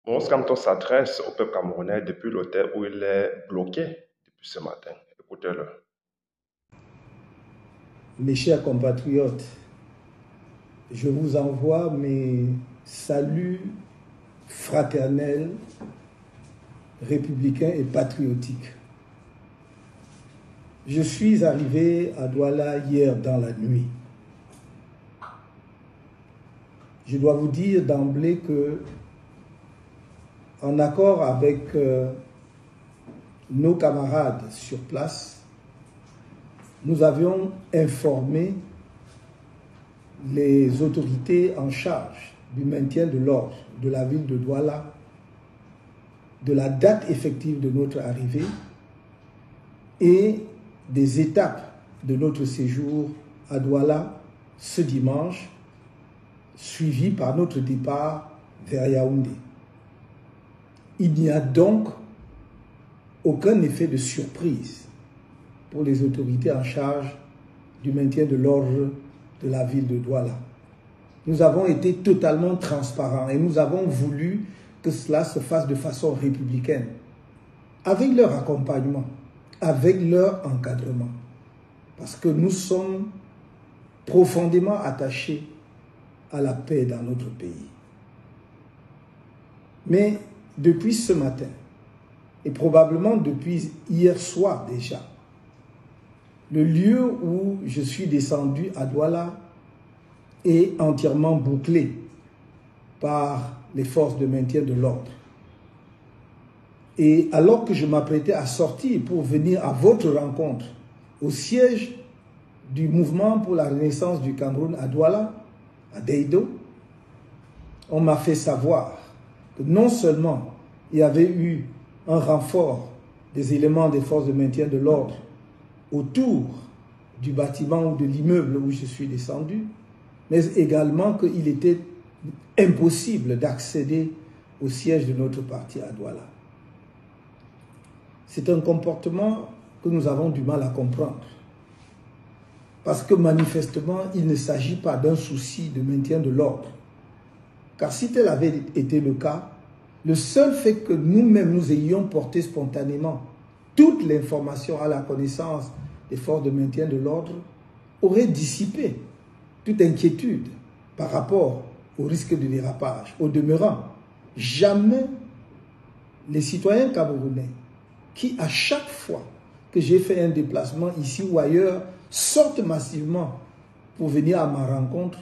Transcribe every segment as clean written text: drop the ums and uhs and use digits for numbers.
Camton s'adresse au peuple camerounais depuis l'hôtel où il est bloqué depuis ce matin. Écoutez-le. Mes chers compatriotes, je vous envoie mes saluts fraternels, républicains et patriotiques. Je suis arrivé à Douala hier dans la nuit. Je dois vous dire d'emblée que, en accord avec nos camarades sur place, nous avions informé les autorités en charge du maintien de l'ordre de la ville de Douala de la date effective de notre arrivée et des étapes de notre séjour à Douala ce dimanche, suivi par notre départ vers Yaoundé. Il n'y a donc aucun effet de surprise pour les autorités en charge du maintien de l'ordre de la ville de Douala. Nous avons été totalement transparents et nous avons voulu que cela se fasse de façon républicaine, avec leur accompagnement, avec leur encadrement, parce que nous sommes profondément attachés à la paix dans notre pays. Mais depuis ce matin, et probablement depuis hier soir déjà, le lieu où je suis descendu à Douala est entièrement bouclé par les forces de maintien de l'ordre. Et alors que je m'apprêtais à sortir pour venir à votre rencontre au siège du mouvement pour la renaissance du Cameroun à Douala, à Deido, on m'a fait savoir que non seulement il y avait eu un renfort des éléments des forces de maintien de l'ordre autour du bâtiment ou de l'immeuble où je suis descendu, mais également qu'il était impossible d'accéder au siège de notre parti à Douala. C'est un comportement que nous avons du mal à comprendre, parce que manifestement, il ne s'agit pas d'un souci de maintien de l'ordre. Car si tel avait été le cas, le seul fait que nous-mêmes nous ayons porté spontanément toute l'information à la connaissance des forces de maintien de l'ordre aurait dissipé toute inquiétude par rapport au risque de dérapage. Au demeurant, jamais les citoyens camerounais qui, à chaque fois que j'ai fait un déplacement ici ou ailleurs, sortent massivement pour venir à ma rencontre,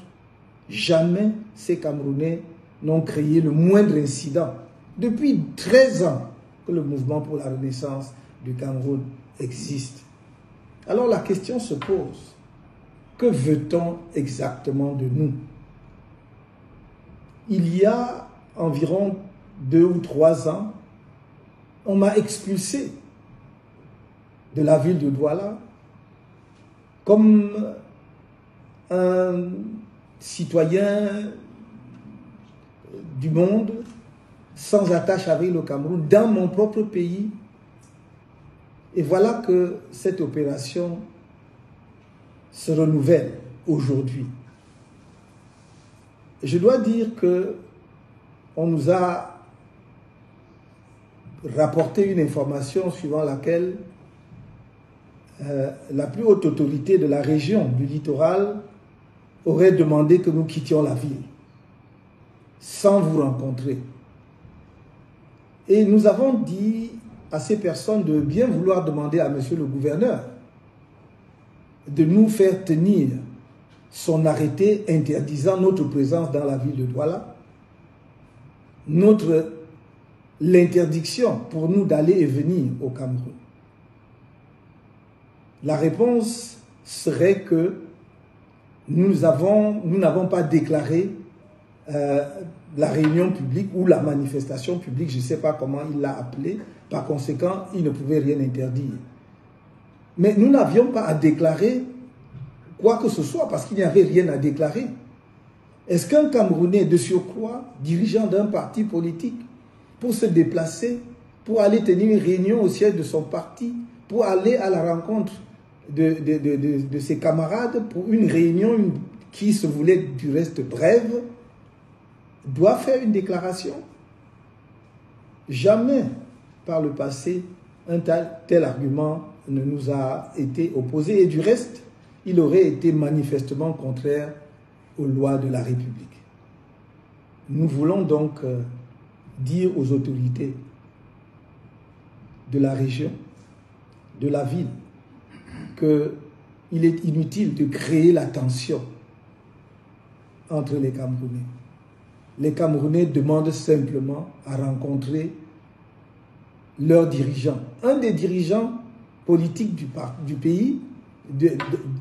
jamais ces Camerounais n'ont créé le moindre incident. Depuis 13 ans que le mouvement pour la renaissance du Cameroun existe. Alors la question se pose, que veut-on exactement de nous? Il y a environ 2 ou 3 ans, on m'a expulsé de la ville de Douala comme un citoyen du monde sans attache avec le Cameroun dans mon propre pays. Et voilà que cette opération se renouvelle aujourd'hui. Je dois dire que on nous a rapporté une information suivant laquelle la plus haute autorité de la région du littoral aurait demandé que nous quittions la ville sans vous rencontrer. Et nous avons dit à ces personnes de bien vouloir demander à monsieur le gouverneur de nous faire tenir son arrêté interdisant notre présence dans la ville de Douala, l'interdiction pour nous d'aller et venir au Cameroun. La réponse serait que nous n'avons pas déclaré la réunion publique ou la manifestation publique, je ne sais pas comment il l'a appelé, par conséquent, il ne pouvait rien interdire. Mais nous n'avions pas à déclarer quoi que ce soit, parce qu'il n'y avait rien à déclarer. Est-ce qu'un Camerounais de surcroît, dirigeant d'un parti politique, pour se déplacer, pour aller tenir une réunion au siège de son parti, pour aller à la rencontre de ses camarades, pour une réunion qui se voulait du reste brève, doit faire une déclaration? Jamais par le passé un tel argument ne nous a été opposé. Et du reste, il aurait été manifestement contraire aux lois de la République. Nous voulons donc dire aux autorités de la région, de la ville, qu'il est inutile de créer la tension entre les Camerounais. Les Camerounais demandent simplement à rencontrer leurs dirigeants. Un des dirigeants politiques du pays,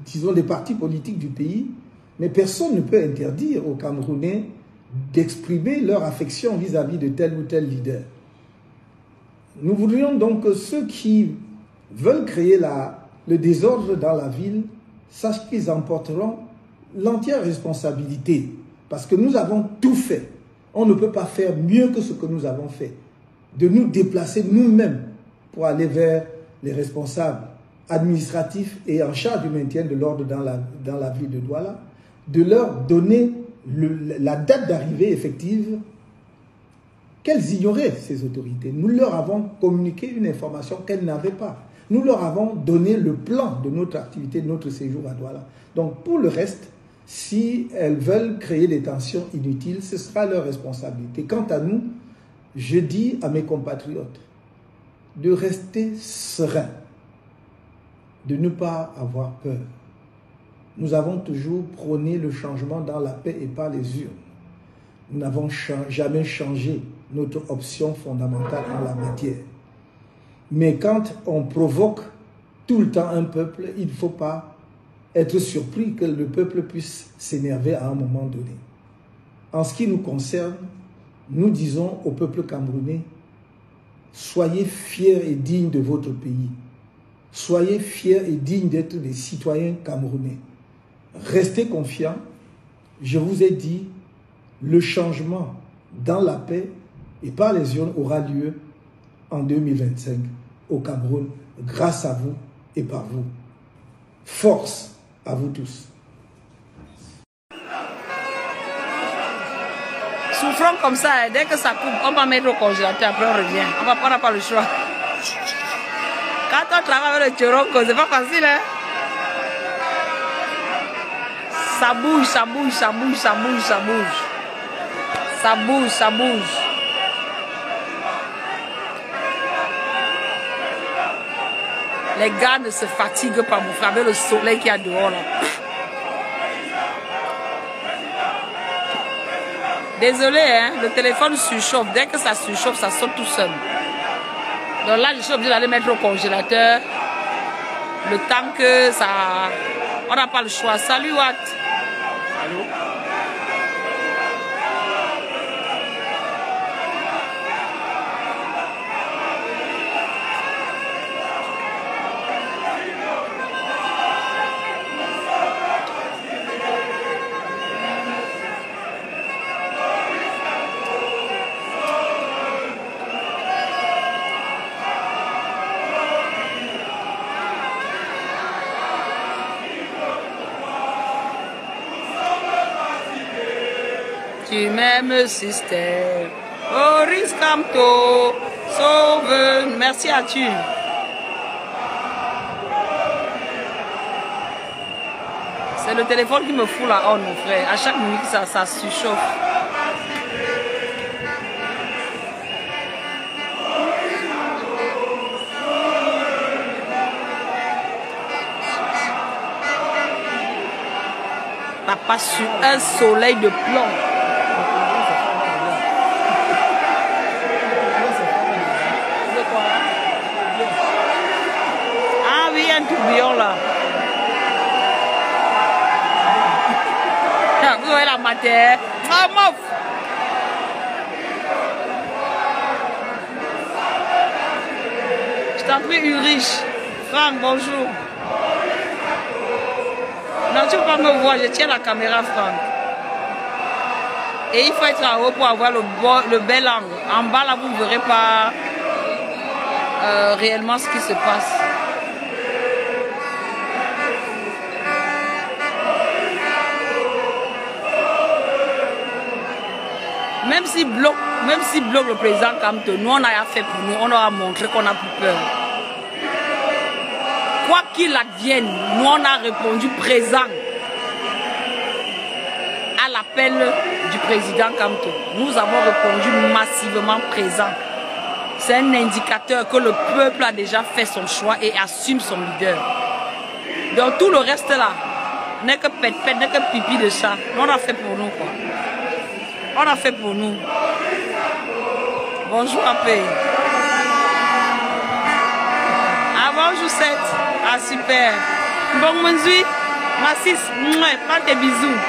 disons des partis politiques du pays, mais personne ne peut interdire aux Camerounais d'exprimer leur affection vis-à-vis de tel ou tel leader. Nous voudrions donc que ceux qui veulent créer le désordre dans la ville sachent qu'ils emporteront l'entière responsabilité. Parce que nous avons tout fait. On ne peut pas faire mieux que ce que nous avons fait. De nous déplacer nous-mêmes pour aller vers les responsables administratifs et en charge du maintien de l'ordre dans la ville de Douala, de leur donner la date d'arrivée effective qu'elles ignoraient, ces autorités. Nous leur avons communiqué une information qu'elles n'avaient pas. Nous leur avons donné le plan de notre activité, de notre séjour à Douala. Donc pour le reste, si elles veulent créer des tensions inutiles, ce sera leur responsabilité. Quant à nous, je dis à mes compatriotes de rester sereins, de ne pas avoir peur. Nous avons toujours prôné le changement dans la paix et par les urnes. Nous n'avons jamais changé notre option fondamentale en la matière. Mais quand on provoque tout le temps un peuple, il ne faut pas être surpris que le peuple puisse s'énerver à un moment donné. En ce qui nous concerne, nous disons au peuple camerounais, soyez fiers et dignes de votre pays. Soyez fiers et dignes d'être des citoyens camerounais. Restez confiants. Je vous ai dit, le changement dans la paix et par les urnes aura lieu en 2025 au Cameroun, grâce à vous et par vous. Force à vous tous. Souffrons comme ça, dès que ça coupe, on va mettre au congélateur, après on revient. On n'a pas le choix. Quand on travaille avec le Tchoronko, c'est pas facile, hein? Ça bouge, ça bouge, ça bouge, ça bouge, ça bouge. Ça bouge, ça bouge. Les gars ne se fatiguent pas, vous frapper le soleil qu'il y a dehors là. Désolé, hein, le téléphone surchauffe. Dès que ça surchauffe, ça saute tout seul. Donc là, je suis obligée d'aller mettre au congélateur. Le temps que ça... On n'a pas le choix. Salut, Watt. Allô? Tu m'aimes, sister. Oris Camto. Sauve. Merci à tu. C'est le téléphone qui me fout la honte, mon frère. À chaque minute, ça surchauffe. Papa sur un soleil de plomb. Ah oui, un tourbillon là. Vous voyez la matière. Ah, mof. Je t'en prie, Ulrich. Franck, bonjour. Non, tu ne peux pas me voir, je tiens la caméra, Franck. Et il faut être en haut pour avoir le bel angle. En bas, là, vous ne verrez pas réellement ce qui se passe. Même si bloque même si bloque le président Kamto, nous on a fait pour nous, on aura montré qu'on a plus peur. Quoi qu'il advienne, nous on a répondu présent à l'appel du président Kamto. Nous avons répondu massivement présent. C'est un indicateur que le peuple a déjà fait son choix et assume son leader. Donc tout le reste là, n'est que pète-pète, n'est que pipi de chat. On a fait pour nous quoi. On a fait pour nous. Bonjour Apé. Ah bonjour 7. Ah super. Bon Mounzui. Massis, prends tes bisous.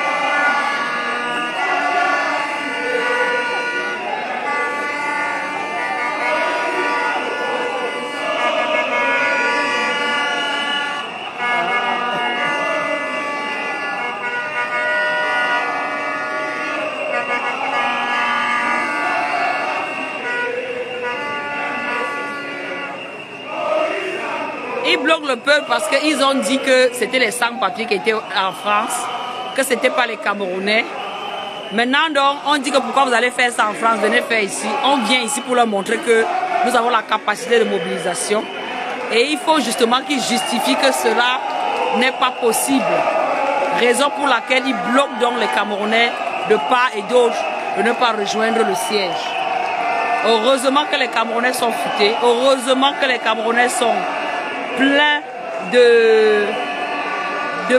Ils bloquent le peuple parce qu'ils ont dit que c'était les sans-papiers qui étaient en France, que ce n'était pas les Camerounais. Maintenant, donc, on dit que pourquoi vous allez faire ça en France, venez faire ici. On vient ici pour leur montrer que nous avons la capacité de mobilisation. Et il faut justement qu'ils justifient que cela n'est pas possible. Raison pour laquelle ils bloquent donc les Camerounais de part et d'autre de ne pas rejoindre le siège. Heureusement que les Camerounais sont foutés. Heureusement que les Camerounais sont plein de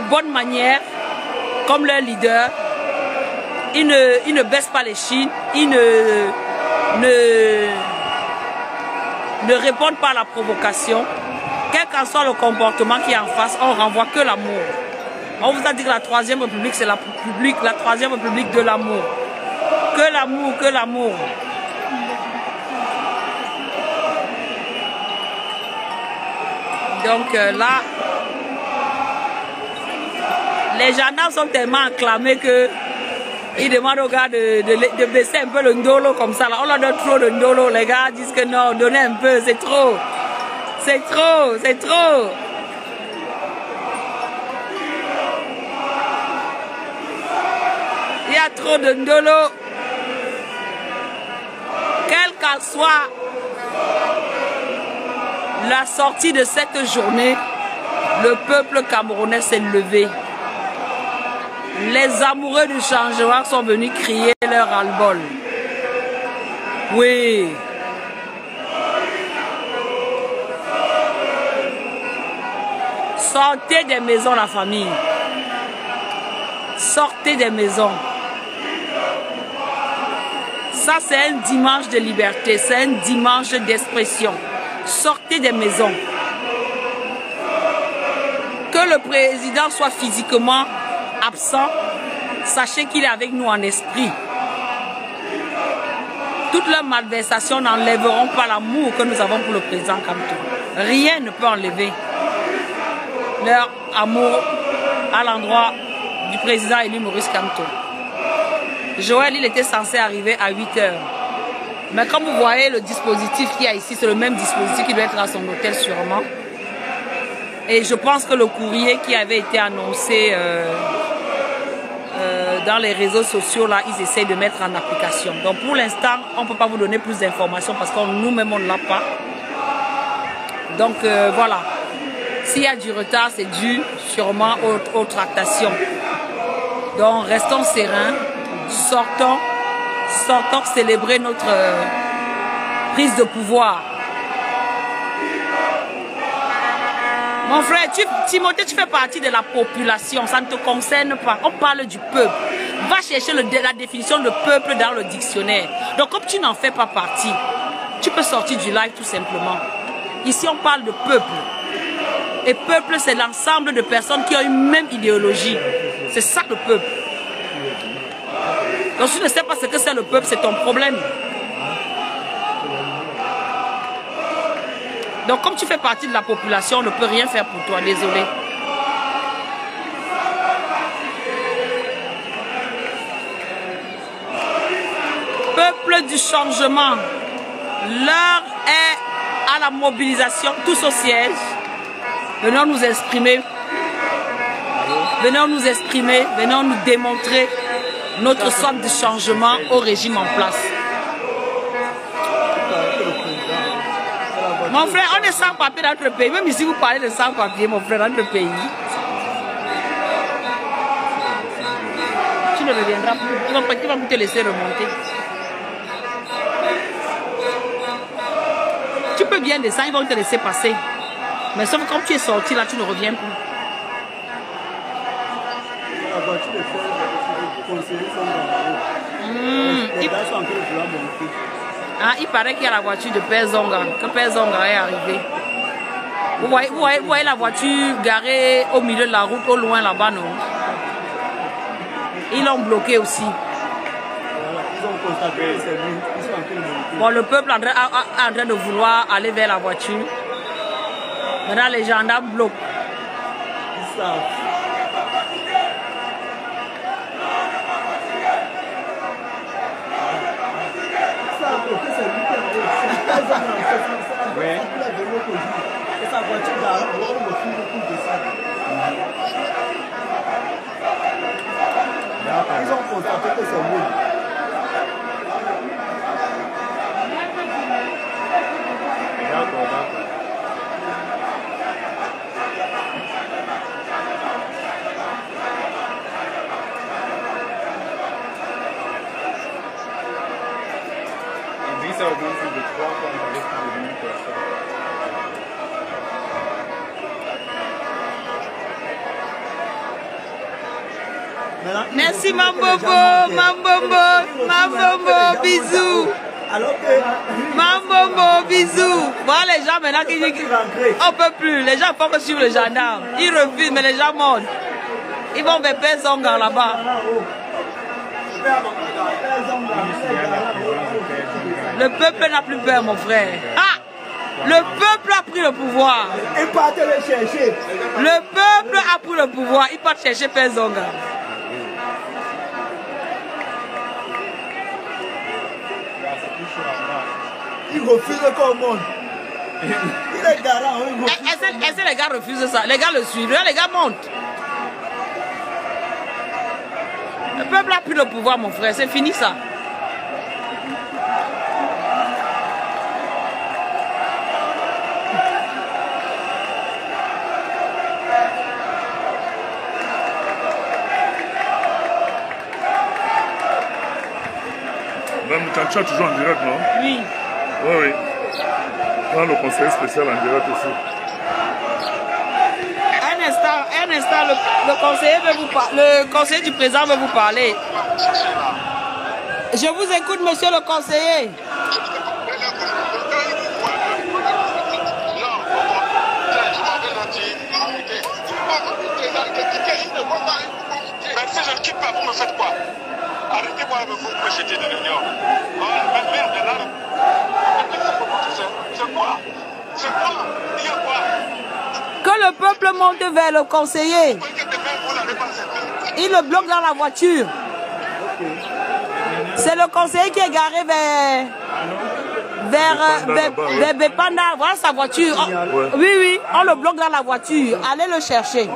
bonnes manières, comme leur leader. Ils ne baissent pas les chines, ils ne répondent pas à la provocation. Quel qu'en soit le comportement qui est en face, on renvoie que l'amour. On vous a dit que la Troisième République, c'est la Troisième République de l'amour. Que l'amour, que l'amour. Donc là, les gendarmes sont tellement acclamés que ils demandent aux gars de baisser un peu le ndolo comme ça. Là. On leur donne trop de ndolo. Les gars disent que non, donnez un peu, c'est trop. C'est trop, c'est trop. Il y a trop de ndolo. Quelle qu'en soit la sortie de cette journée, le peuple camerounais s'est levé. Les amoureux du changement sont venus crier leur ras-le-bol. Oui. Sortez des maisons, la famille. Sortez des maisons. Ça, c'est un dimanche de liberté. C'est un dimanche d'expression. Sortez des maisons. Que le président soit physiquement absent, sachez qu'il est avec nous en esprit. Toutes leurs malversations n'enlèveront pas l'amour que nous avons pour le président Kamto. Rien ne peut enlever leur amour à l'endroit du président élu Maurice Kamto. Joël, il était censé arriver à 8 h. Mais comme vous voyez, le dispositif qu'il y a ici, c'est le même dispositif qui doit être à son hôtel sûrement. Et je pense que le courrier qui avait été annoncé dans les réseaux sociaux, là, ils essaient de mettre en application. Donc pour l'instant, on ne peut pas vous donner plus d'informations parce que nous-mêmes, on ne l'a pas. Donc voilà. S'il y a du retard, c'est dû sûrement aux tractations. Donc restons sereins, sortons célébrer notre prise de pouvoir. Mon frère, Timothée, tu fais partie de la population, ça ne te concerne pas. On parle du peuple. Va chercher la définition de peuple dans le dictionnaire. Donc comme tu n'en fais pas partie, tu peux sortir du live tout simplement. Ici on parle de peuple. Et peuple, c'est l'ensemble de personnes qui ont une même idéologie. C'est ça le peuple. Donc si tu ne sais pas ce que c'est le peuple, c'est ton problème. Donc comme tu fais partie de la population, on ne peut rien faire pour toi, désolé. Peuple du changement, l'heure est à la mobilisation, tous au siège. Venons nous exprimer, venons nous démontrer notre sorte de changement au régime en place. Mon frère, on est sans papier dans notre pays. Même ici, vous parlez de sans papier, mon frère, dans notre pays. Tu ne reviendras plus. Ils vont te laisser remonter. Tu peux bien descendre, ils vont te laisser passer. Mais sauf que comme tu es sorti là, tu ne reviens plus. La voiture de conseiller sont les gars sont en train de vouloir monter. Ah, il paraît qu'il y a la voiture de Père Zonga, que Père Zonga est arrivé. Vous voyez la voiture garée au milieu de la route, au loin là-bas, non? Ils l'ont bloqué aussi. Voilà, ils ont constaté que c'est lui. Ils sont en train de monter. Bon, le peuple est en train de vouloir aller vers la voiture. Maintenant, les gendarmes bloquent. Ils savent. Et sa voiture garée, on le trouve beaucoup de ça. Ils ont constaté que c'est lui. D'accord, d'accord. Il dit ça au bout de 3 fois, on avait plus de 1000 personnes. Merci Mambombo, Mambombo, bisous. Mambombo, bisous. Voilà les gens maintenant qui disent qu'on ne peut plus. Les gens font que suivre le gendarme. Ils refusent, mais les gens montent. Ils vont vers Père Zonga là-bas. Le peuple n'a plus peur, mon frère. Ah! Le peuple a pris le pouvoir. Ils partent le chercher. Le peuple a pris le pouvoir. Ils partent chercher Père Zonga. Il refuse qu'on monte. Il est garant. Est-ce que les gars refusent ça? Les gars le suivent. Les gars montent. Le peuple a pris le pouvoir, mon frère. C'est fini ça. Madame Kancha, toujours en direct, non? Oui. Oui, oui. Dans le conseil spécial en direct aussi. Un instant, le conseiller du président veut vous parler. Je vous écoute, monsieur le conseiller. Mais si je ne quitte pas, vous me faites quoi? Arrêtez-moi de vous projeter de l'union. C'est quoi? C'est quoi? Il y a quoi? Que le peuple monte vers le conseiller. Il le bloque dans la voiture. C'est le conseiller qui est garé vers Bepanda. Voilà sa voiture. Oh, oui, oui, on le bloque dans la voiture. Allez le chercher.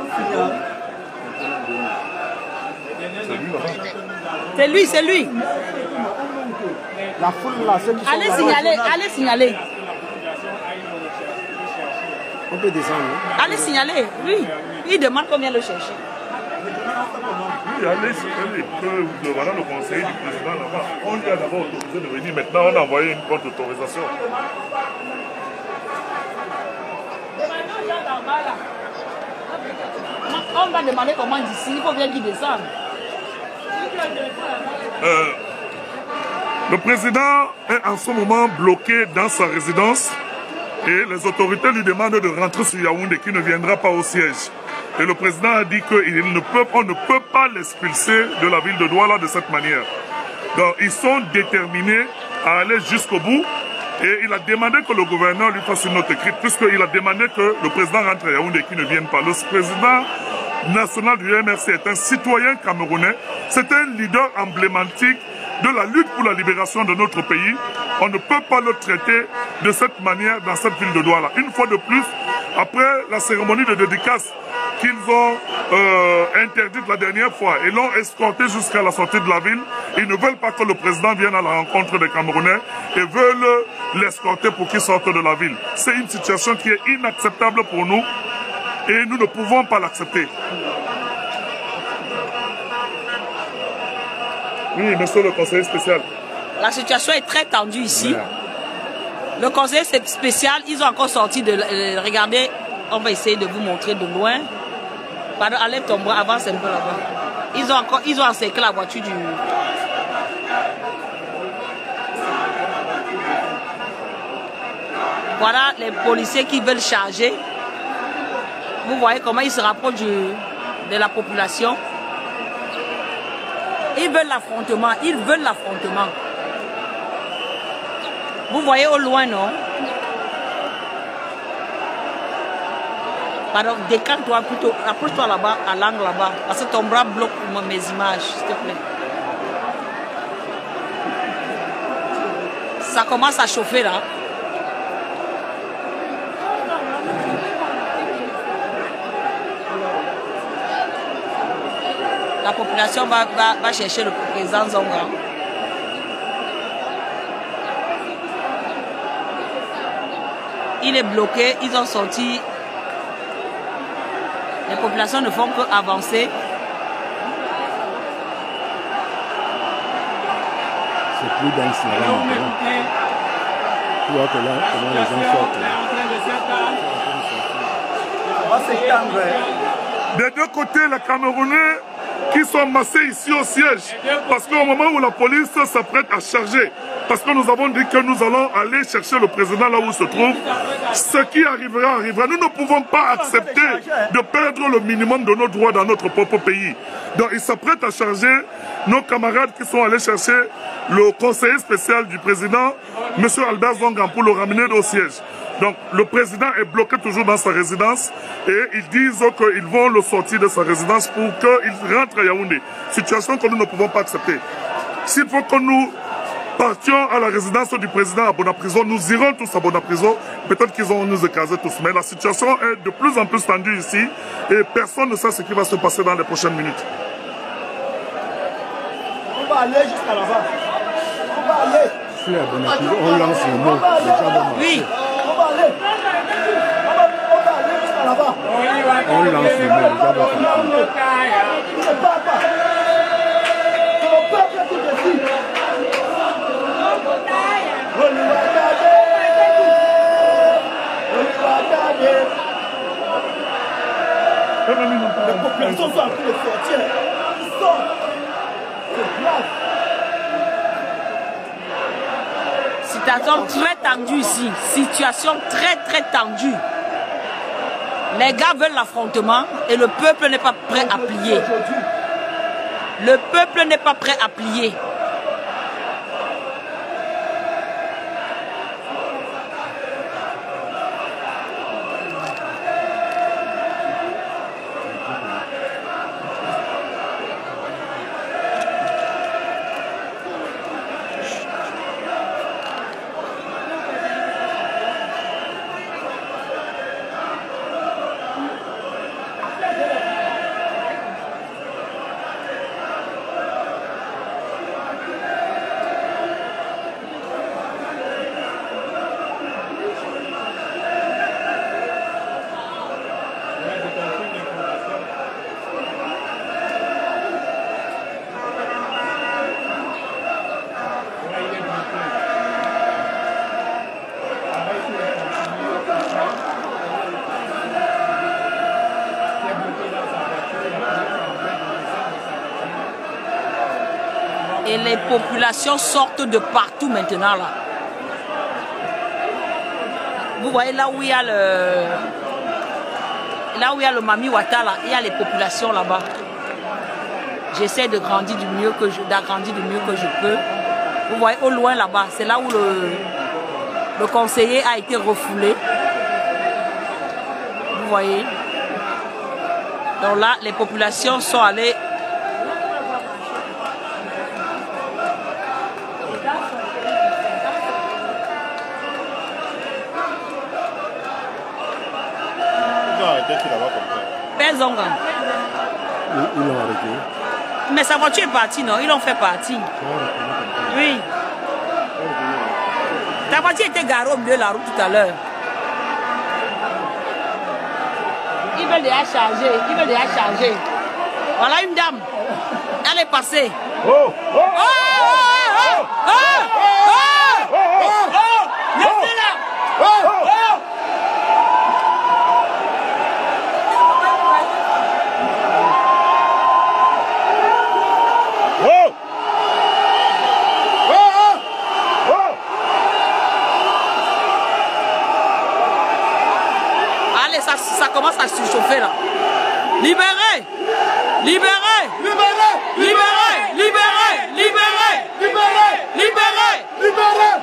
C'est lui, c'est lui. La foule là, ceux qui sont allez signaler, allez signaler. On peut descendre. Allez signaler, oui. Il demande combien le chercher. Oui, allez signaler que voilà le conseiller du président là-bas. On lui a d'abord autorisé de venir. Maintenant, on a envoyé une contre-autorisation. On va demander comment d'ici, il faut bien qu'il descende. Le président est en ce moment bloqué dans sa résidence et les autorités lui demandent de rentrer sur Yaoundé, qui ne viendra pas au siège. Et le président a dit qu'on ne peut pas l'expulser de la ville de Douala de cette manière. Donc ils sont déterminés à aller jusqu'au bout et il a demandé que le gouverneur lui fasse une note écrite puisqu'il a demandé que le président rentre à Yaoundé, qui ne vienne pas. Le président national du MRC est un citoyen camerounais, c'est un leader emblématique de la lutte pour la libération de notre pays. On ne peut pas le traiter de cette manière dans cette ville de Douala. Une fois de plus, après la cérémonie de dédicace qu'ils ont interdite la dernière fois et l'ont escorté jusqu'à la sortie de la ville. Ils ne veulent pas que le président vienne à la rencontre des Camerounais et veulent l'escorter pour qu'il sorte de la ville. C'est une situation qui est inacceptable pour nous et nous ne pouvons pas l'accepter. Oui, monsieur le conseiller spécial. La situation est très tendue ici. Le conseiller spécial, ils ont encore sorti de... regardez, on va essayer de vous montrer de loin. Pardon, enlève ton bras, avance un peu là-bas. Ils ont encerclé la voiture du... Voilà les policiers qui veulent charger. Vous voyez comment ils se rapprochent de la population. Ils veulent l'affrontement, ils veulent l'affrontement. Vous voyez au loin, non? Pardon, décale-toi plutôt, approche-toi là-bas, à l'angle là-bas, parce que ton bras bloque mes images, s'il te plaît. Ça commence à chauffer là. La population va chercher le président Zonga. Il est bloqué, ils ont sorti. Les populations ne font qu'avancer. C'est plus dense là-bas. Tu vois que là, comment les gens sortent. On va s'étendre. Des deux côtés, les Camerounais qui sont massés ici au siège. Parce qu'au moment où la police s'apprête à charger, parce que nous avons dit que nous allons aller chercher le président là où il se trouve, ce qui arrivera, arrivera. Nous ne pouvons pas accepter de perdre le minimum de nos droits dans notre propre pays. Donc ils s'apprêtent à charger nos camarades qui sont allés chercher le conseiller spécial du président, M. Albert Zongan, pour le ramener au siège. Donc le président est bloqué toujours dans sa résidence et ils disent qu'ils vont le sortir de sa résidence pour qu'il rentre à Yaoundé. Situation que nous ne pouvons pas accepter. S'il faut que nous partions à la résidence du président à Bonaprison, nous irons tous à Bonaprison. Peut-être qu'ils vont nous écraser tous. Mais la situation est de plus en plus tendue ici et personne ne sait ce qui va se passer dans les prochaines minutes. On va aller jusqu'à là-bas. On va aller. Si à Bonaprison, on lance le mot, les gens vont marcher. Oui. On va aller. On va aller jusqu'à là-bas. On lance le mot, les gens vont partir. Tu ne parles pas. C'est le peuple qui décide. Les populations sont en train de sortir. Ils sortent. C'est grave. Situation très tendue ici. Situation très tendue. Les gars veulent l'affrontement et le peuple n'est pas prêt à plier. Le peuple n'est pas prêt à plier. Et les populations sortent de partout maintenant là. Vous voyez là où il y a le Mami Wata là, il y a les populations là-bas. J'essaie de grandir du mieux que je peux. Vous voyez au loin là-bas, c'est là où le conseiller a été refoulé. Vous voyez. Donc là, les populations sont allées. Arrêtez là-bas comme ça. Père Zonga. Ils l'ont arrêté. Mais sa voiture est partie, non? Ils l'ont fait partir. Oui. Ta voiture était garée au milieu de la route tout à l'heure. Ils veulent déjà charger. Ils veulent déjà charger. Voilà une dame. Elle est passée. Oh! Oh! Oh! Oh! Oh! Oh! Oh! Laissez-la! Oh! Oh! Allez, ça commence à se chauffer là. Libérez! Libérez! Libérez! Libérez! Libérez! Libérez! Libérez! Libérez! Libérez!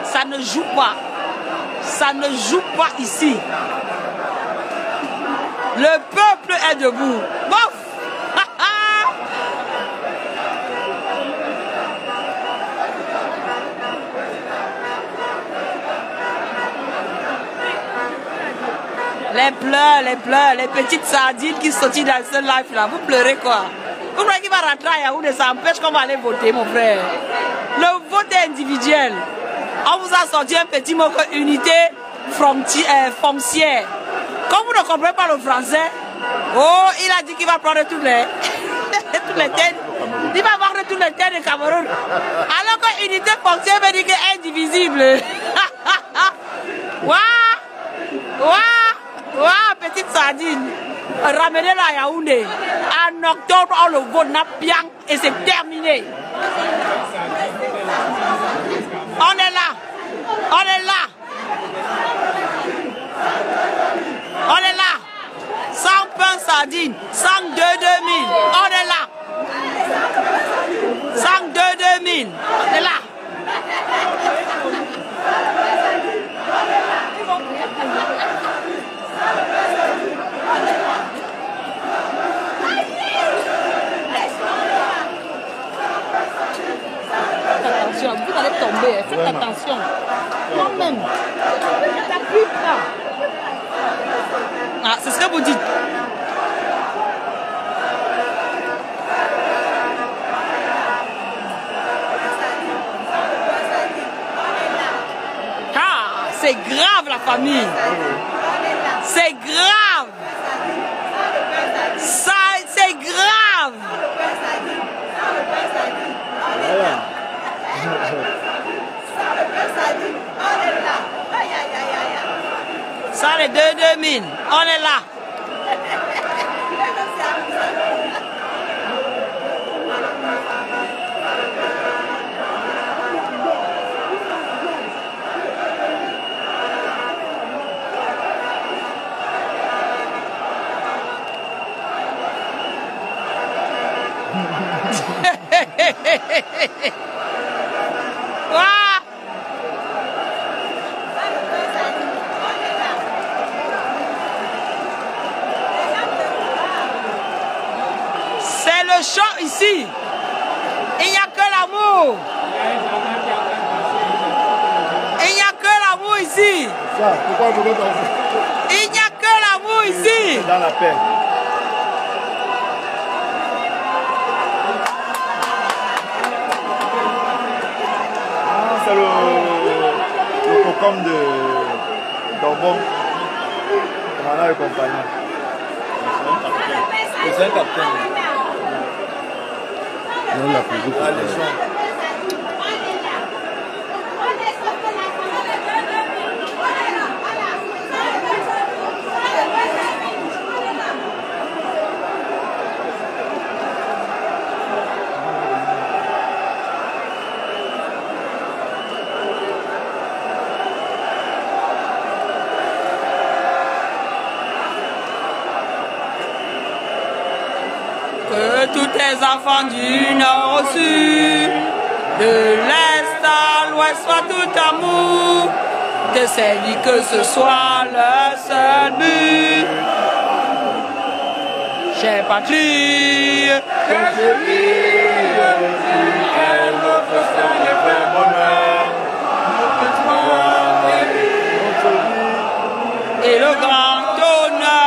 Ça ne joue pas. Ça ne joue pas ici. Le peuple est debout. Bof! Les pleurs, les petites sardines qui sortent dans ce live là. Vous pleurez quoi? Vous croyez qu'il va rentrer à Yaoundé, ça empêche qu'on va aller voter, mon frère. Le vote est individuel. On vous a sorti un petit mot que unité foncière. Comme vous ne comprenez pas le français, oh, il a dit qu'il va prendre toutes les terres. Il va prendre toutes les terres de Cameroun. Alors que unité foncière veut dire qu'elle est indivisible. Waouh! Waouh! Waouh, petite sardine. Ramenez-la à Yaoundé. En octobre, on le vote n'a bien et c'est terminé. On est là. On est là. On est là. Sans pain sardine. Sans 2 2000. On est là. Sans 2 2000. On est là. Attention, vous allez tomber, faites attention. Moi-même, je t'appuie pas. Ah, c'est ce que vous dites. Ah, c'est grave la famille. C'est grave. Ça, c'est grave. Ça, les 2 2000, on est là. C'est le show ici. Il n'y a que l'amour. Il n'y a que l'amour ici. Ça, pourquoi vous êtes en... Il n'y a que l'amour ici. Dans la paix. Ah, c'est le cocom de d'Orbon. Voilà et compagnie. C'est un capitaine. Non, la police. La Légion. Que tous les enfants du nord au sud, de l'est à l'ouest soient tout amour, de servir que ce soit leur seul but. Chère patrie, et le grand honneur.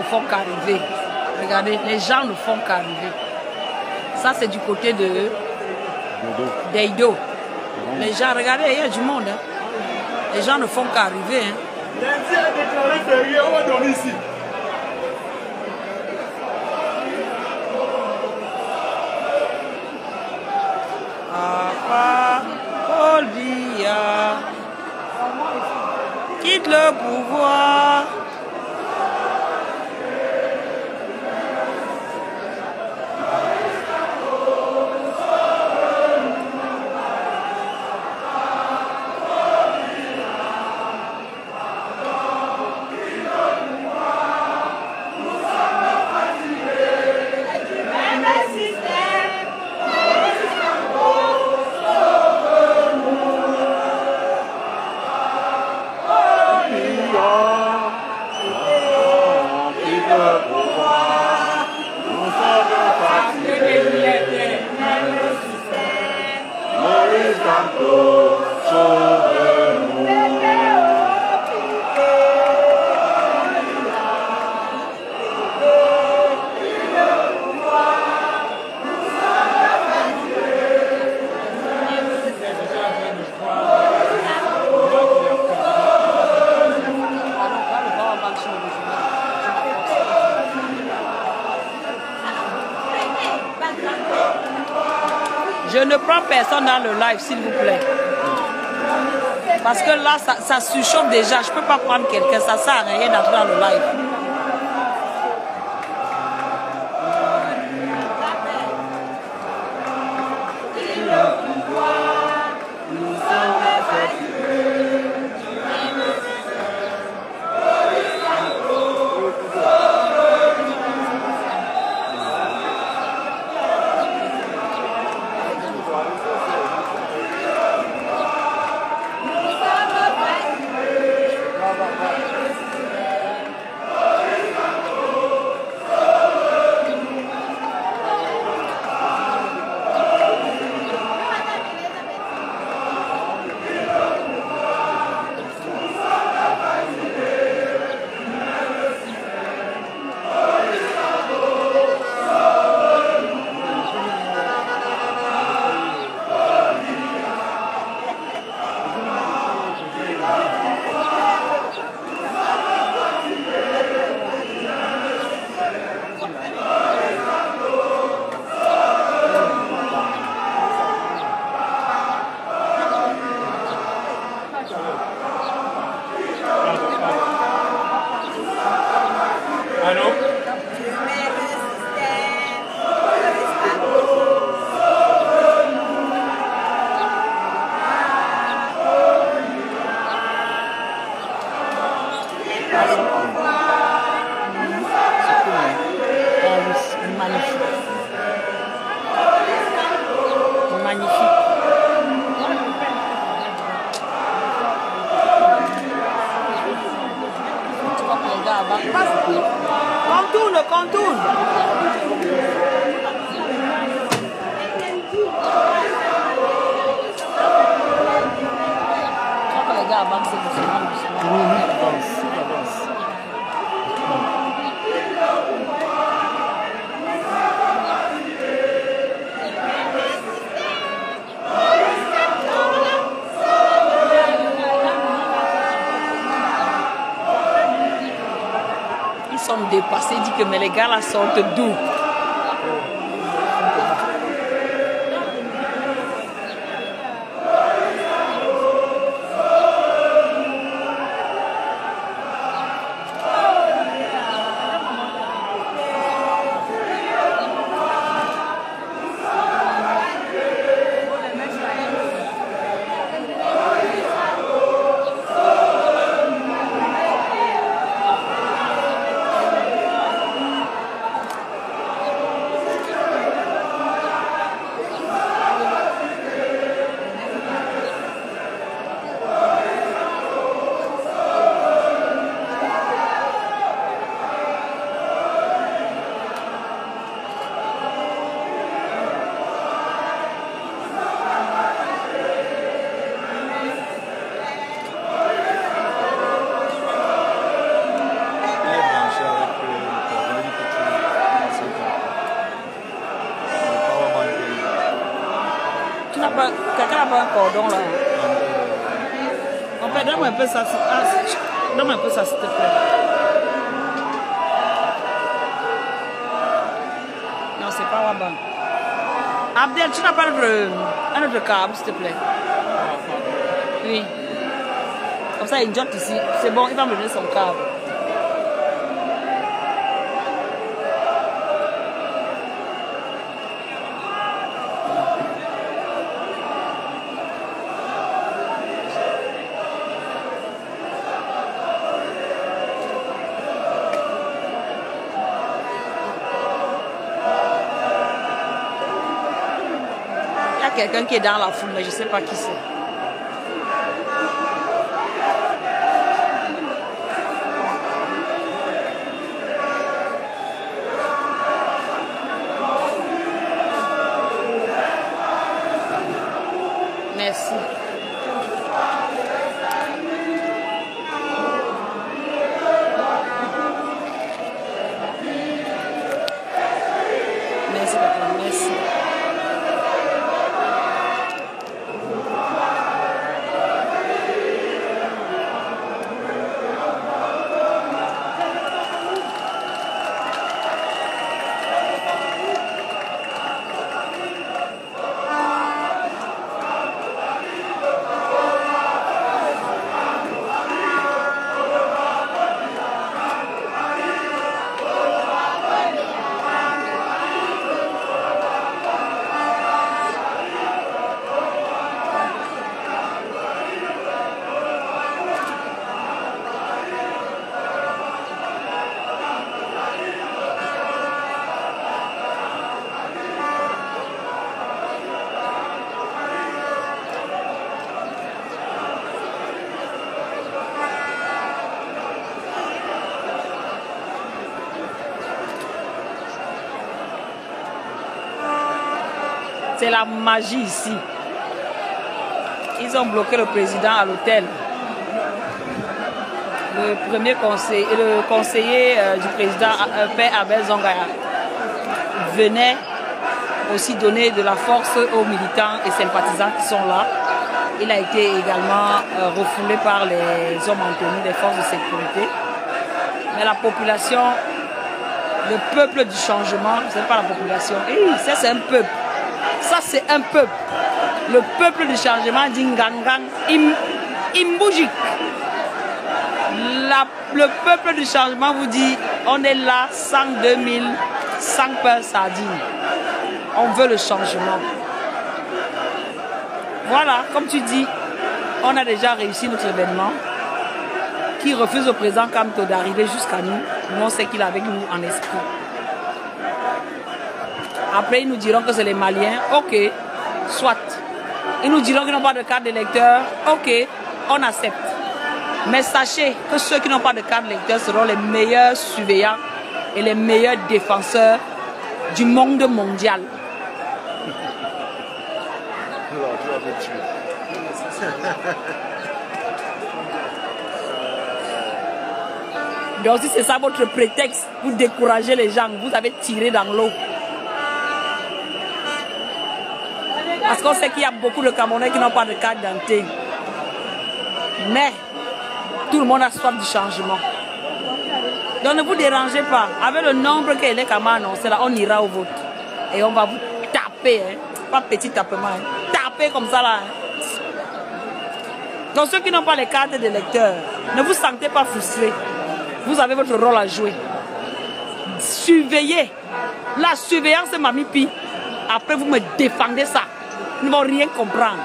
Font qu'arriver. Regardez, les gens ne font qu'arriver. Ça, c'est du côté de d'Eido. Les gens, regardez, il y a du monde. Hein. Les gens ne font qu'arriver. Hein. Lundi a déclaré férié, on va dormir ici. Papa, Olbia, quitte le pouvoir. Je ne prends personne dans le live, s'il vous plaît. Parce que là, ça surchauffe déjà. Je ne peux pas prendre quelqu'un. Ça ne sert à rien d'entrer dans le live. Dépassé, il dit que mais les gars là sortent d'où? Quelqu'un n'a pas un cordon là. En fait, donne-moi un peu ça. Donne-moi un peu ça, s'il te plaît. Non, c'est pas Waban. Abdel, tu n'as pas un autre câble, s'il te plaît? Oui. Comme ça, il jotte ici. C'est bon, il va me donner son câble. Quelqu'un qui est dans la foule, mais je ne sais pas qui c'est. Merci. Merci, papa. Merci. C'est la magie ici. Ils ont bloqué le président à l'hôtel. Le premier conseiller, le conseiller du président, Père Abel Zongaya, venait aussi donner de la force aux militants et sympathisants qui sont là. Il a été également refoulé par les hommes en tenue des forces de sécurité. Mais la population, le peuple du changement, ce n'est pas la population, ça c'est un peuple. Ça c'est un peuple. Le peuple du changement dit Ngangang Imbujik. Le peuple du changement vous dit, on est là, 102 000, 100 peurs sardines. On veut le changement. Voilà, comme tu dis, on a déjà réussi notre événement qui refuse au président Kamto d'arriver jusqu'à nous. Nous, on sait qu'il est avec nous en esprit. Après, ils nous diront que c'est les Maliens. Ok, soit. Ils nous diront qu'ils n'ont pas de carte d'électeur. Ok, on accepte. Mais sachez que ceux qui n'ont pas de carte d'électeur seront les meilleurs surveillants et les meilleurs défenseurs du monde mondial. Donc si c'est ça votre prétexte pour décourager les gens, vous avez tiré dans l'eau. Parce qu'on sait qu'il y a beaucoup de Camerounais qui n'ont pas de carte d'identité. Mais tout le monde a soif du changement. Donc ne vous dérangez pas. Avec le nombre que les Camerounais annoncé là, on ira au vote. Et on va vous taper. Hein. Pas petit tapement. Hein. Taper comme ça là. Hein. Donc ceux qui n'ont pas les cartes d'électeurs, ne vous sentez pas frustrés. Vous avez votre rôle à jouer. Surveillez. La surveillance c'est Mami Pi. Après vous me défendez ça. Ils ne vont rien comprendre.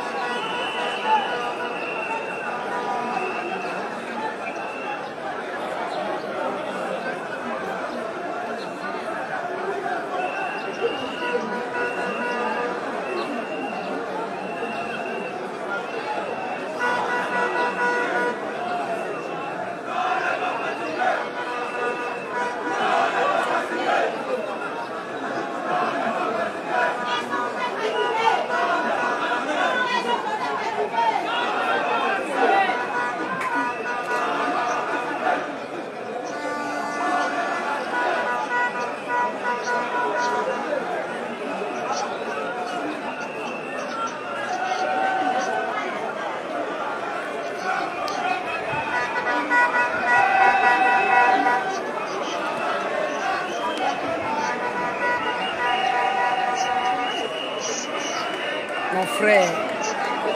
Mon frère.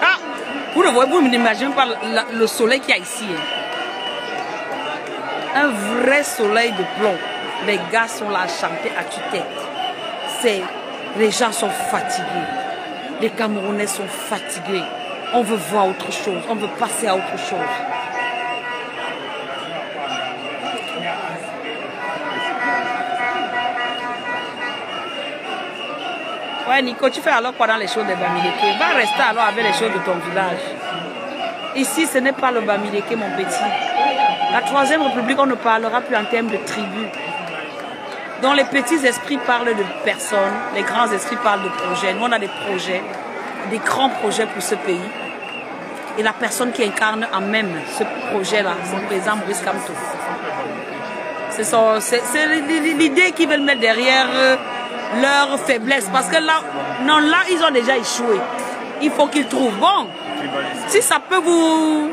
Ah, vous n'imaginez pas le soleil qu'il y a ici. Hein. Un vrai soleil de plomb. Les gars sont là à chanter à tue-tête. Les gens sont fatigués. Les Camerounais sont fatigués. On veut voir autre chose. On veut passer à autre chose. Ouais, Nico, tu fais alors quoi dans les choses de Bamileke? Va rester alors avec les choses de ton village. Ici, ce n'est pas le Bamileke, mon petit. La Troisième République, on ne parlera plus en termes de tribus. Donc les petits esprits parlent de personnes, les grands esprits parlent de projets. Nous, on a des projets, des grands projets pour ce pays. Et la personne qui incarne en même ce projet-là, c'est le président Maurice Kamto. C'est l'idée qu'ils veulent mettre derrière leur faiblesse. Parce que là, non, là, ils ont déjà échoué. Il faut qu'ils trouvent. Bon, si ça peut vous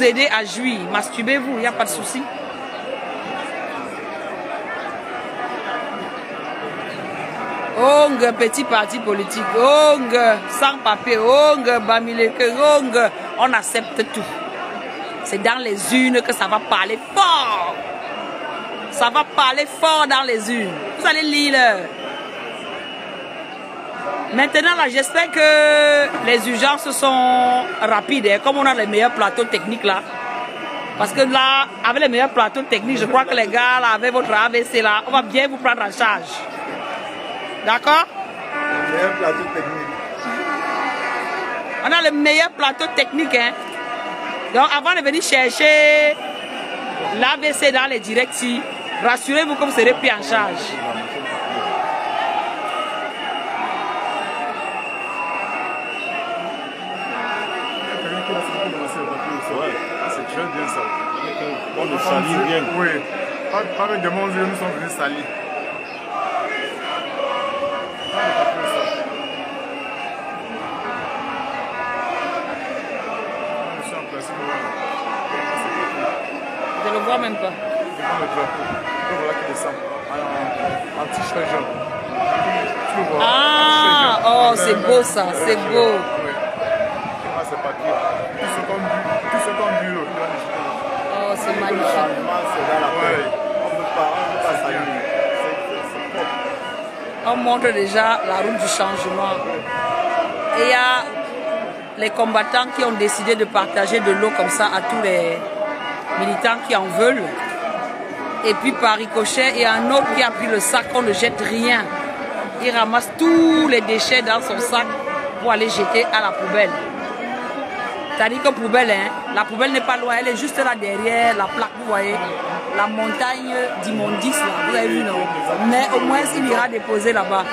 aider à jouir, masturbez-vous, il n'y a pas de souci. Ong, petit parti politique, Ong, sans papier, Ong, Bamileke, Ong, on accepte tout. C'est dans les urnes que ça va parler fort. Ça va parler fort dans les urnes. Vous allez lire. Maintenant, là, j'espère que les urgences sont rapides. Hein, comme on a les meilleurs plateaux techniques là. Parce que là, avec les meilleurs plateaux techniques, je crois que les gars, là, avec votre AVC là, on va bien vous prendre en charge. D'accord? Le meilleur plateau technique. On a le meilleur plateau technique. Hein. Donc, avant de venir chercher l'AVC dans les directs, rassurez-vous que vous serez pris en charge. ça. On ne salit rien. Oui. Pas avec des monstres, nous sommes venus salir. Je ne le vois même pas. Devant le drapeau. Voilà qui descend. En t-shirt jaune. Ah, oh, c'est beau ça, c'est beau. Oui. C'est papier. Tout ce qu'on bu. Oh, c'est magnifique. C'est dans la paix. On ne peut pas salir. On montre déjà la route du changement. Et il y a les combattants qui ont décidé de partager de l'eau comme ça à tous les militants qui en veulent. Et puis par ricochet, il y a un autre qui a pris le sac, on ne jette rien. Il ramasse tous les déchets dans son sac pour aller jeter à la poubelle. C'est-à-dire que poubelle, hein, la poubelle n'est pas loin, elle est juste là derrière la plaque, vous voyez, la montagne d'immondices là, vous avez vu non? Mais au moins il ira déposer là-bas.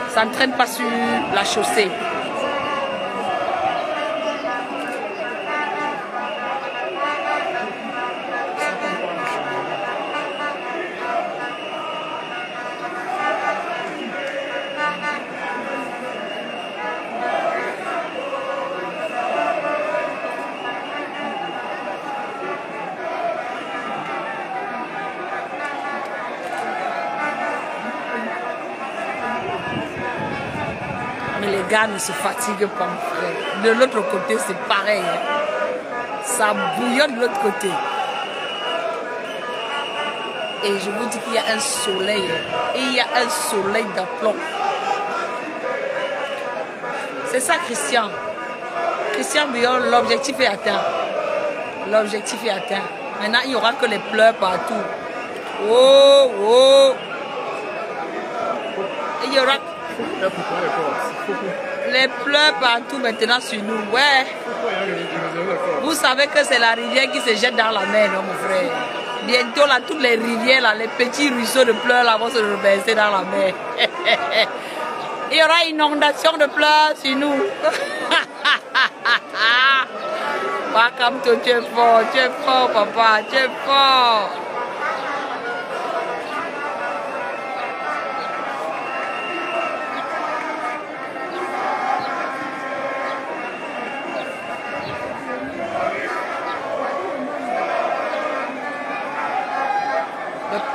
Ça ne traîne pas sur la chaussée. Mais les gars ne se fatiguent pas, mon frère. De l'autre côté, c'est pareil. Hein. Ça bouillonne de l'autre côté. Et je vous dis qu'il y a un soleil. Et il y a un soleil d'aplomb. C'est ça, Christian. Christian Bouillon, l'objectif est atteint. L'objectif est atteint. Maintenant, il n'y aura que les pleurs partout. Oh, oh. Et il y aura les pleurs partout maintenant sur nous. Ouais. Vous savez que c'est la rivière qui se jette dans la mer, non, mon frère. Bientôt, là, toutes les rivières, là, les petits ruisseaux de pleurs là, vont se reverser dans la mer. Il y aura une inondation de pleurs sur nous. Wakam, tu es fort, papa, tu es fort.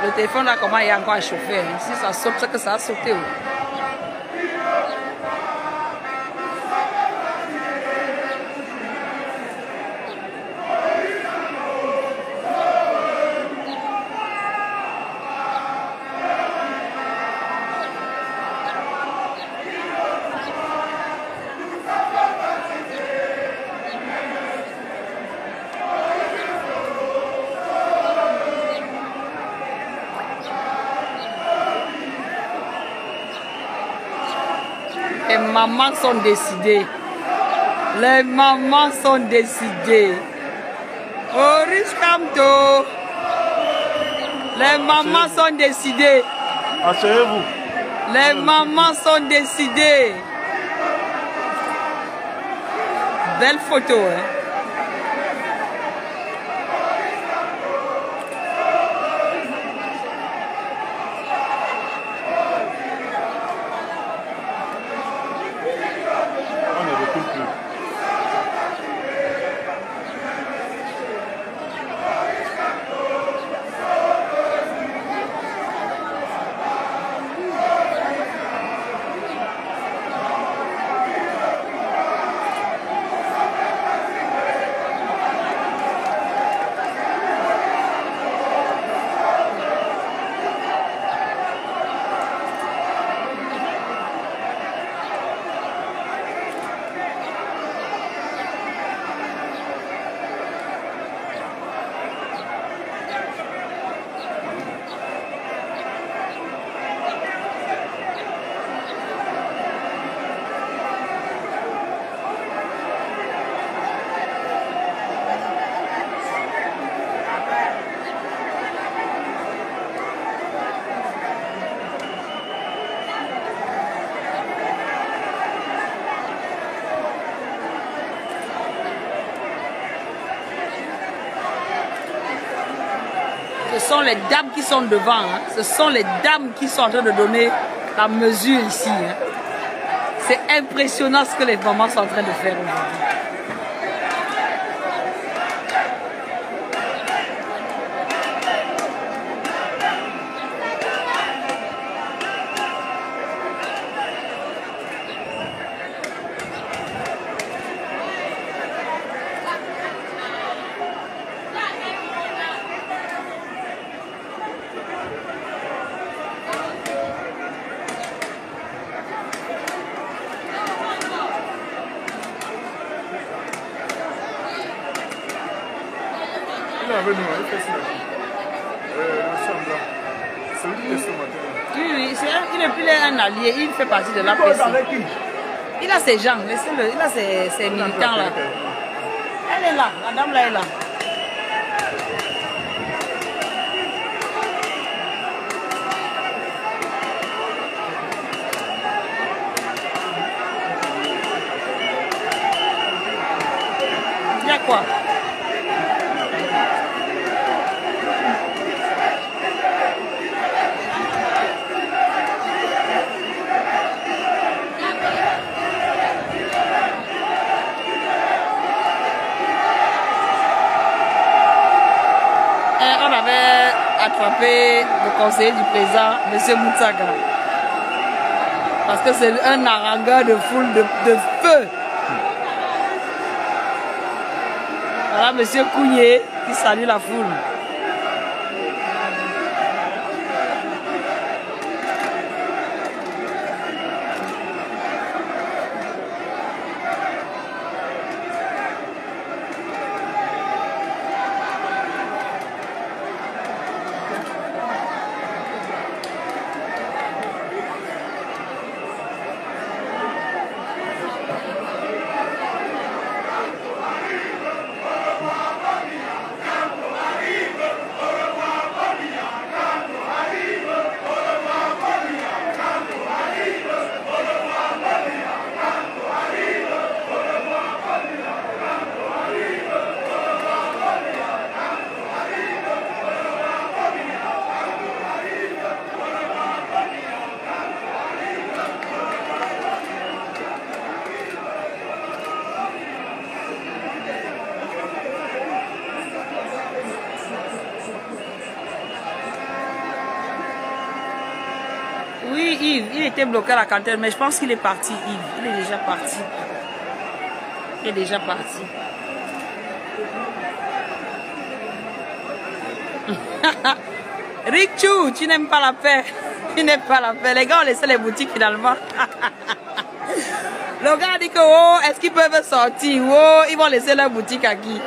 Le téléphone là, comment il est encore à chauffer. Hein. Si ça saute, c'est que ça a sauté. Les mamans sont décidées. Les mamans sont décidées. Oris Kamto. Les mamans sont décidées. Asseyez-vous. Les mamans sont décidées. Belle photo, hein. sont les dames qui sont devant. Hein. Ce sont les dames qui sont en train de donner la mesure ici. Hein. C'est impressionnant ce que les mamans sont en train de faire aujourd'hui. Oui, il est un allié, il fait partie de l'APC. Il a ses gens, laissez-le, il a ses militants là. Elle est là, la dame là est là. Il y a quoi? On avait attrapé le conseiller du président, M. Moutsaga. Parce que c'est un harangueur de foule de feu. Voilà M. Kounié qui salue la foule. Oui, Yves, il était bloqué à la cantine, mais je pense qu'il est parti, Yves. Il est déjà parti. Il est déjà parti. Richou, tu n'aimes pas la paix. Tu n'aimes pas la paix. Les gars ont laissé les boutiques finalement. Le gars dit que, oh, est-ce qu'ils peuvent sortir? Oh, ils vont laisser leur boutique à qui?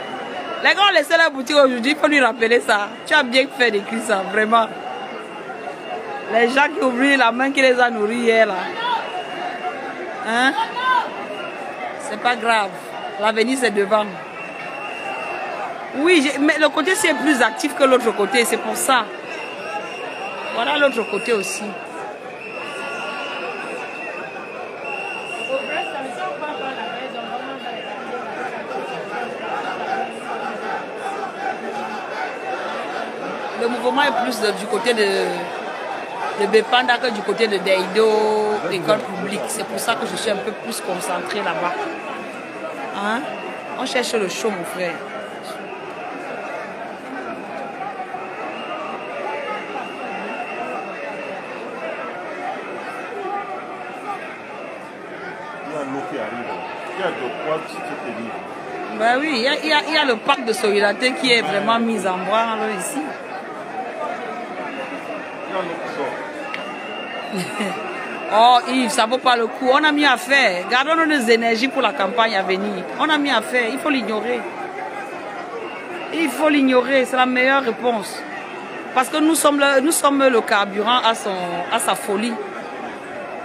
Les gars ont laissé leur boutique aujourd'hui, il faut lui rappeler ça. Tu as bien fait d'écrire ça, vraiment. Les gens qui ouvrent la main qui les a nourris hier là. Hein? C'est pas grave. L'avenir c'est devant. Oui, mais le côté c'est plus actif que l'autre côté, c'est pour ça. Voilà l'autre côté aussi. Le mouvement est plus du côté de Bepanda que du côté de Deido, l'école publique. C'est pour ça que je suis un peu plus concentrée là-bas. Hein? On cherche le show, mon frère. Il y a l'eau qui arrive. Il y a de quoi qui te livre. Ben oui, il y a le parc de solidarité qui est vraiment mis en branle ici. Il y a l'eau qui sort. Oh Yves, ça vaut pas le coup. On a mis à faire. Gardons nos énergies pour la campagne à venir. On a mis à faire. Il faut l'ignorer. Il faut l'ignorer. C'est la meilleure réponse. Parce que nous sommes le carburant à sa folie.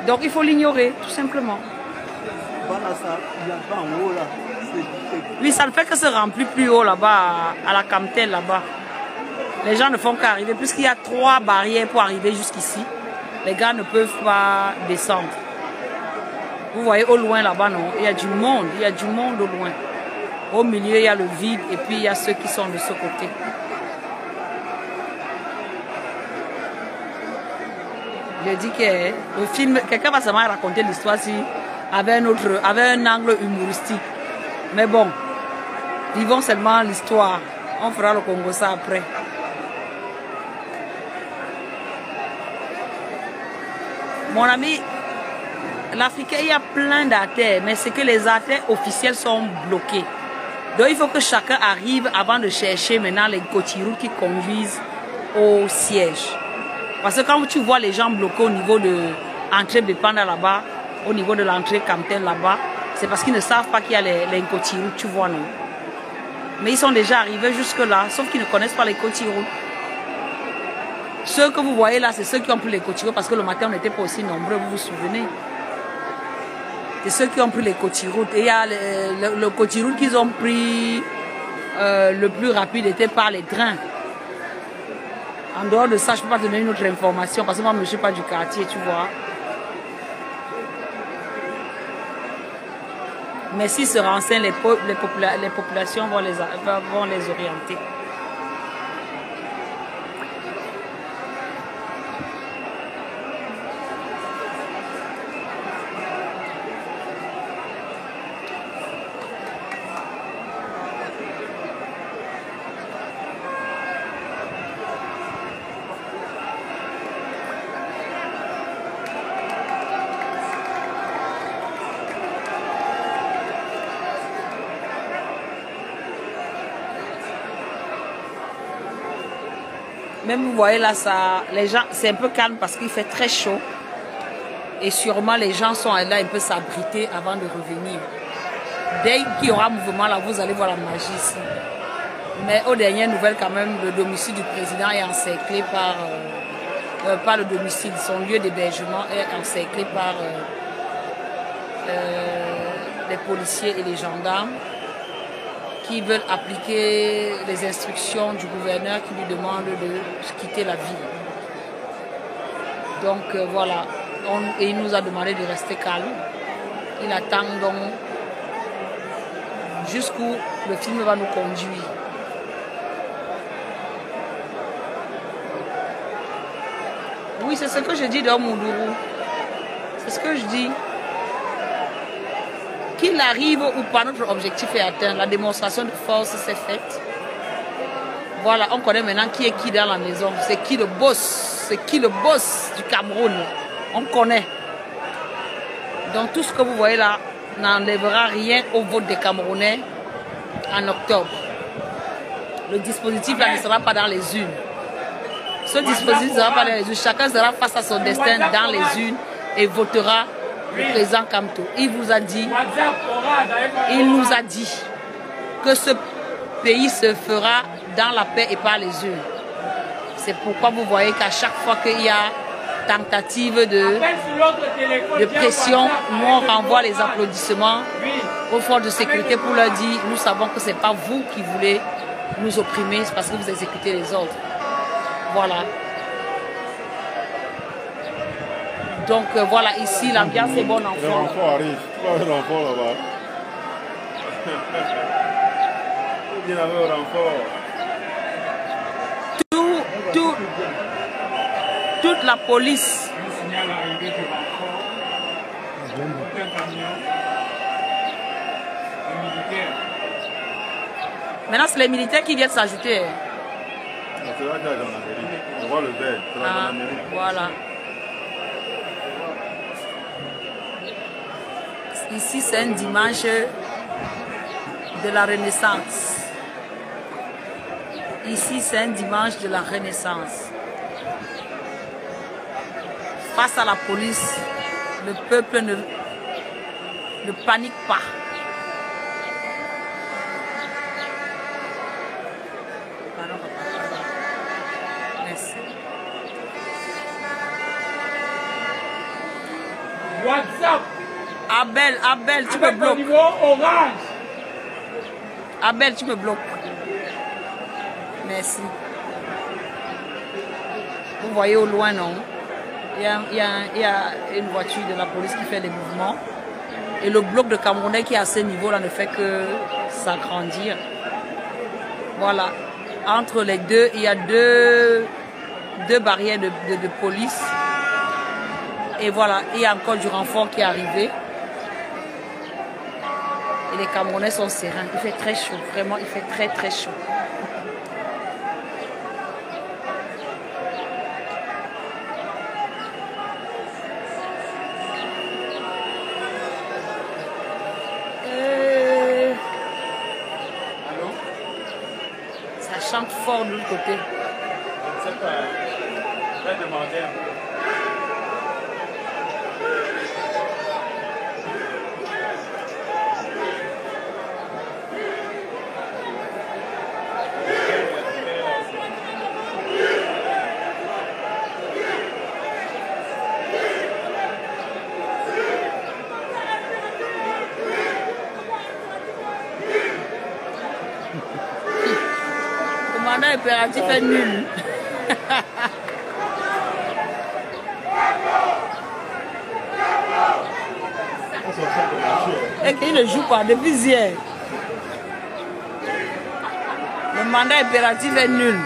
Donc il faut l'ignorer, tout simplement. Oui, ça ne fait que se remplir plus haut là-bas, à la Camtel là-bas. Les gens ne font qu'arriver, puisqu'il y a 3 barrières pour arriver jusqu'ici. Les gars ne peuvent pas descendre. Vous voyez au loin là-bas, non? Il y a du monde au loin. Au milieu, il y a le vide et puis il y a ceux qui sont de ce côté. Je dis que le film, quelqu'un va seulement raconter l'histoire si, avec un angle humoristique. Mais bon, vivons seulement l'histoire. On fera le Congo ça après. Mon ami, l'Africain, il y a plein d'artères, mais c'est que les artères officiels sont bloqués. Donc il faut que chacun arrive avant de chercher maintenant les cotiroutes qui conduisent au siège. Parce que quand tu vois les gens bloqués au niveau de l'entrée Bepanda là-bas, au niveau de l'entrée Camten là-bas, c'est parce qu'ils ne savent pas qu'il y a les cotiroutes, tu vois, non? Mais ils sont déjà arrivés jusque-là, sauf qu'ils ne connaissent pas les cotiroutes. Ceux que vous voyez là, c'est ceux qui ont pris les cotiroutes parce que le matin, on n'était pas aussi nombreux, vous vous souvenez? C'est ceux qui ont pris les cotiroutes. Et il y a le cotiroute qu'ils ont pris le plus rapide était par les trains. En dehors de ça, je ne peux pas te donner une autre information parce que moi, je ne suis pas du quartier, tu vois. Mais s'ils se renseignent, les populations vont les orienter. Même vous voyez là, ça, les gens, c'est un peu calme parce qu'il fait très chaud. Et sûrement les gens sont là un peu s'abriter avant de revenir. Dès qu'il y aura mouvement là, vous allez voir la magie ici. Mais aux dernières nouvelles quand même, le domicile du président est encerclé par le domicile. Son lieu d'hébergement est encerclé par les policiers et les gendarmes qui veulent appliquer les instructions du gouverneur qui lui demande de quitter la ville. Donc voilà, il nous a demandé de rester calme. Il attend donc jusqu'où le film va nous conduire. Oui, c'est ce que je dis dans Moudourou. C'est ce que je dis. Qu'il arrive ou pas, notre objectif est atteint. La démonstration de force s'est faite. Voilà, on connaît maintenant qui est qui dans la maison. C'est qui le boss. C'est qui le boss du Cameroun. On connaît. Donc tout ce que vous voyez là n'enlèvera rien au vote des Camerounais en octobre. Le dispositif là ne sera pas dans les urnes. Ce dispositif ne sera pas dans les urnes. Chacun sera face à son destin dans les urnes et votera le président Kamto. Il vous a dit, il nous a dit que ce pays se fera dans la paix et par les urnes. C'est pourquoi vous voyez qu'à chaque fois qu'il y a tentative de pression, nous on renvoie les applaudissements aux forces de sécurité pour leur dire, nous savons que ce n'est pas vous qui voulez nous opprimer, c'est parce que vous exécutez les ordres. Voilà. Donc voilà, ici l'ambiance est bonne enfant. Le renfort arrive, tu vois le renfort là-bas. Il y avait un renfort. Toute la police. Maintenant, c'est les militaires qui viennent s'ajouter. C'est là qu'il y a la gendarmerie. On voit le vert, c'est la gendarmerie. Voilà. Ici, c'est un dimanche de la Renaissance. Ici, c'est un dimanche de la Renaissance. Face à la police, le peuple ne panique pas. Pardon, papa. Merci. WhatsApp. Abel, tu me bloques. Orange. Abel, tu me bloques. Merci. Vous voyez au loin, non? Il y a une voiture de la police qui fait des mouvements. Et le bloc de Camerounais qui est à ce niveau-là ne fait que s'agrandir. Voilà. Entre les deux, il y a deux barrières de police Et voilà, il y a encore du renfort qui est arrivé. Et les Camerounais sont sereins. Il fait très chaud, vraiment, il fait très très chaud. Ça chante fort de l'autre côté. Je ne sais pas. Je vais demander un peu. Le mandat impératif est nul. Et qu'il ne joue pas depuis hier. Le mandat impératif est nul.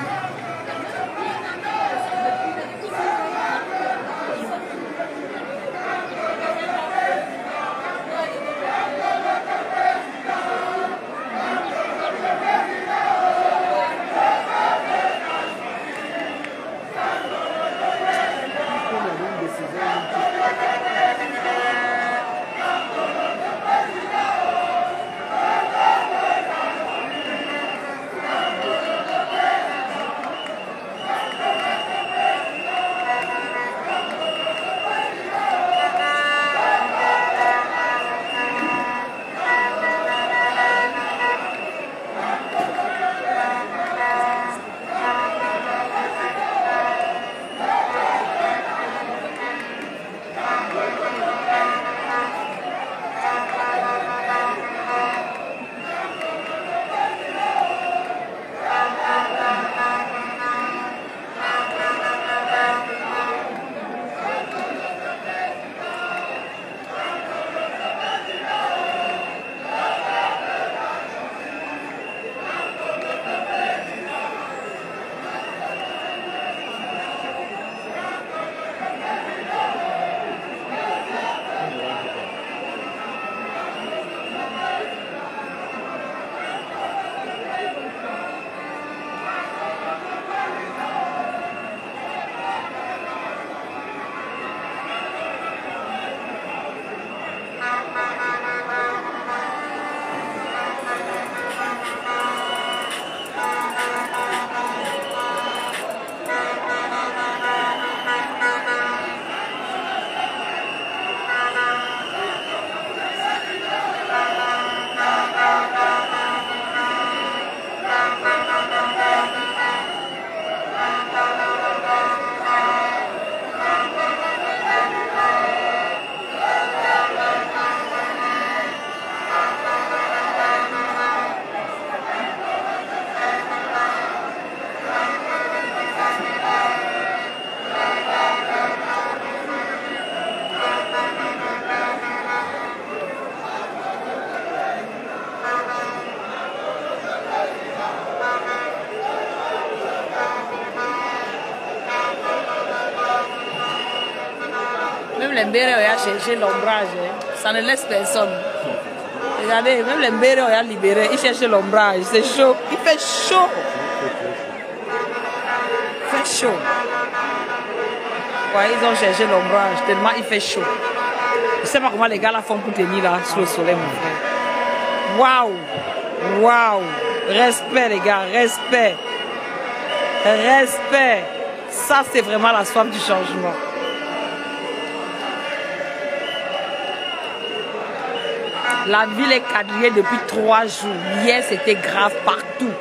Même les mbérés ont cherché l'ombrage, ça ne laisse personne. Regardez, même les mbérés ont libéré, ils cherchent l'ombrage, c'est chaud, il fait chaud. Il fait chaud. Ouais, ils ont cherché l'ombrage, tellement il fait chaud. Je ne sais pas comment les gars la font pour tenir là, sous le soleil, mon frère. Waouh! Waouh! Respect, les gars, respect. Respect. Ça, c'est vraiment la soif du changement. La ville est quadrillée depuis 3 jours. Hier, c'était grave partout.